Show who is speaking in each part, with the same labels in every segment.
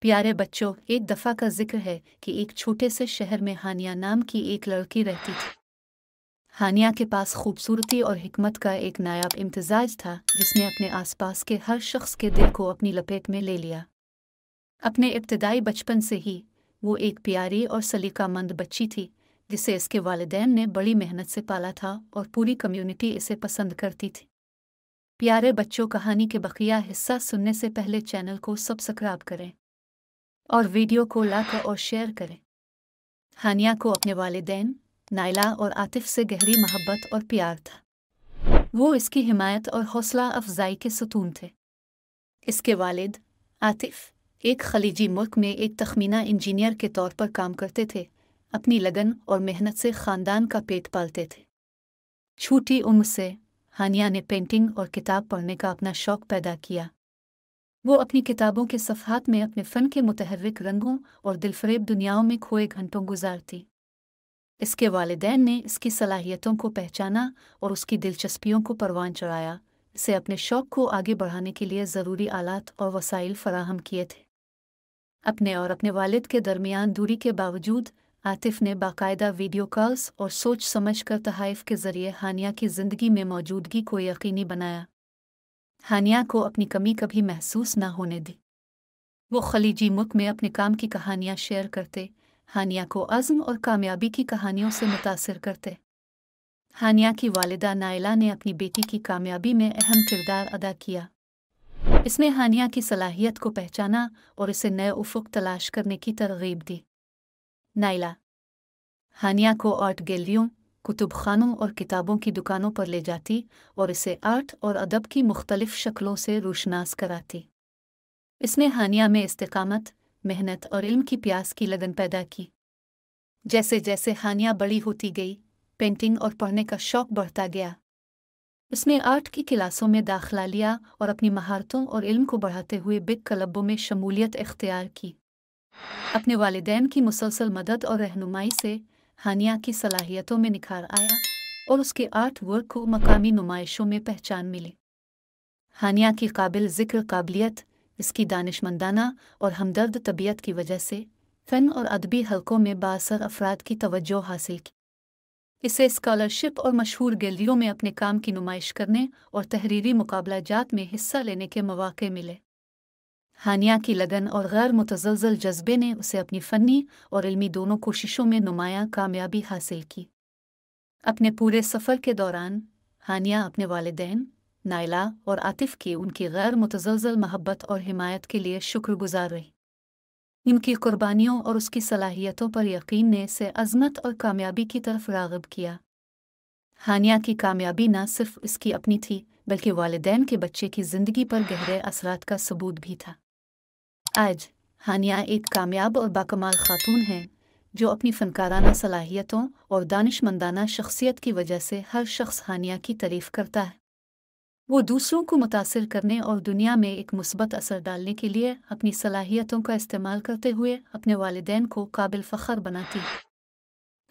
Speaker 1: प्यारे बच्चों, एक दफ़ा का जिक्र है कि एक छोटे से शहर में हानिया नाम की एक लड़की रहती थी। हानिया के पास खूबसूरती और हिकमत का एक नायाब इम्तिजाज था जिसने अपने आसपास के हर शख्स के दिल को अपनी लपेट में ले लिया। अपने इब्तदाई बचपन से ही वो एक प्यारी और सलीकामंद बच्ची थी जिसे इसके वालिदैन ने बड़ी मेहनत से पाला था और पूरी कम्युनिटी इसे पसंद करती थी। प्यारे बच्चों, कहानी के बकिया हिस्सा सुनने से पहले चैनल को सब्सक्राइब करें और वीडियो को लाइक और शेयर करें। हानिया को अपने वालिदैन नाइला और आतिफ से गहरी मोहब्बत और प्यार था। वो इसकी हिमायत और हौसला अफजाई के सुतून थे। इसके वालिद आतिफ एक खलीजी मुल्क में एक तखमीना इंजीनियर के तौर पर काम करते थे। अपनी लगन और मेहनत से ख़ानदान का पेट पालते थे। छोटी उम्र से हानिया ने पेंटिंग और किताब पढ़ने का अपना शौक़ पैदा किया। वो अपनी किताबों के सफ़हात में अपने फ़न के मुतहर्रिक रंगों और दिलफरेब दुनियाओं में खोए घंटों गुजारती। इसके वालिदैन ने इसकी सलाहियतों को पहचाना और उसकी दिलचस्पियों को परवान चढ़ाया। इसे अपने शौक़ को आगे बढ़ाने के लिए ज़रूरी आलात और वसाइल फ़राहम किए थे। अपने और अपने वालिद के दरमियान दूरी के बावजूद आतिफ ने बाकायदा वीडियो कॉल्स और सोच समझ कर तहाइफ के ज़रिए हानिया की ज़िंदगी में मौजूदगी को यकीनी बनाया। हानिया को अपनी कमी कभी महसूस न होने दी। वो खलीजी मुल्क में अपने काम की कहानियाँ शेयर करते, हानिया को अज़्म और कामयाबी की कहानियों से मुतासिर करते। हानिया की वालिदा नाइला ने अपनी बेटी की कामयाबी में अहम किरदार अदा किया। इसने हानिया की सलाहियत को पहचाना और इसे नए उफ़ुक़ तलाश करने की तरग़ीब दी। नाइला हानिया को आर्ट गैलरियों, कुतुब खानों और किताबों की दुकानों पर ले जाती और इसे आर्ट और अदब की मुख्तलिफ शक्लों से रोशनास कराती। इसने हानिया में इस्तिकामत, मेहनत और इल्म की प्यास की लगन पैदा की। जैसे जैसे हानिया बड़ी होती गई, पेंटिंग और पढ़ने का शौक़ बढ़ता गया। उसने आर्ट की क्लासों में दाखिला लिया और अपनी महारतों और इल्म को बढ़ाते हुए बिग क्लबों में शमूलियत इख्तियार की। अपने वालिदैन की मुसलसल मदद और रहनुमाई से हानिया की सलाहियतों में निखार आया और उसके आर्ट वर्क को मकामी नुमाइशों में पहचान मिली। हानिया की काबिल ज़िक्र काबिलियत, इसकी दानिशमंदाना और हमदर्द तबीयत की वजह से फ़न और अदबी हलकों में बाअसर अफराद की तवज्जो हासिल की। इसे स्कॉलरशिप और मशहूर गैलरियों में अपने काम की नुमाइश करने और तहरीरी मुकाबलाजात में हिस्सा लेने के मौके मिले। हानिया की लगन और गैर मुतज़लज़ल जज्बे ने उसे अपनी फ़नी और इल्मी दोनों कोशिशों में नुमायाँ कामयाबी हासिल की। अपने पूरे सफ़र के दौरान हानिया अपने वालिदैन नाइला और आतिफ की उनकी गैर मुतज़लज़ल महब्बत और हिमायत के लिए शुक्रगुजार रही। इनकी कुर्बानियों और उसकी सलाहियतों पर यकीन ने इसे अज़मत और कामयाबी की तरफ राग़िब किया। हानिया की कामयाबी न सिर्फ इसकी अपनी थी बल्कि वालिदैन के बच्चे की ज़िंदगी पर गहरे असरात का सबूत भी था। आज हानिया एक कामयाब और बाकमाल खातून है जो अपनी फ़नकाराना सलाहियतों और दानिशमंदाना शख्सियत की वजह से हर शख्स हानिया की तारीफ़ करता है। वो दूसरों को मुतासिर करने और दुनिया में एक मुस्बत असर डालने के लिए अपनी सलाहियतों का इस्तेमाल करते हुए अपने वालिदैन को काबिल फ़ख्र बनाती है।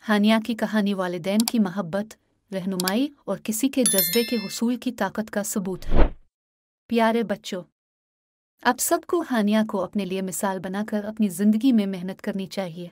Speaker 1: हानिया की कहानी वालिदैन की महब्बत, रहनुमाई और किसी के जज्बे के हुसूल की ताकत का सबूत है। प्यारे बच्चों, आप सबको हानिया को अपने लिए मिसाल बनाकर अपनी ज़िंदगी में मेहनत करनी चाहिए।